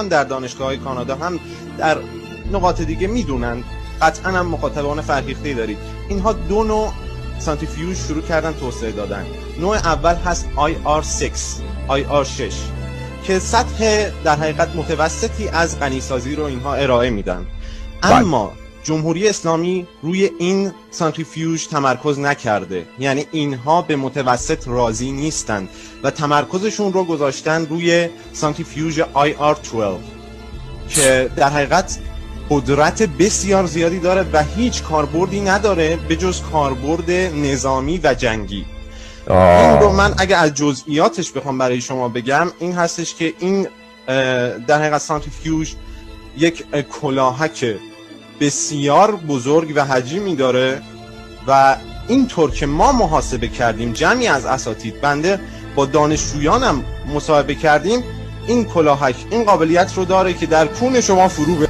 هم در دانشگاه‌های کانادا هم در نقاط دیگه میدونن، قطعا هم مخاطبان فرهیخته‌ای دارید. اینها دو نوع سانتریفیوژ شروع کردن توسعه دادن. نوع اول هست IR6 که سطح در حقیقت متوسطی از غنیسازی رو اینها ارائه میدن. اما جمهوری اسلامی روی این سانتریفیوژ تمرکز نکرده، یعنی اینها به متوسط راضی نیستند و تمرکزشون رو گذاشتن روی سانتریفیوژ IR12 که در حقیقت قدرت بسیار زیادی داره و هیچ کاربردی نداره به جز کاربرد نظامی و جنگی. این رو من اگه از جزئیاتش بخوام برای شما بگم، این هستش که این در حقیقت سانتریفیوژ یک کلاهک بسیار بزرگ و حجیمی داره و اینطور که ما محاسبه کردیم، جمعی از اساتید، بنده با دانشجویانم مصاحبه کردیم، این کلاهک این قابلیت رو داره که در کون شما فرو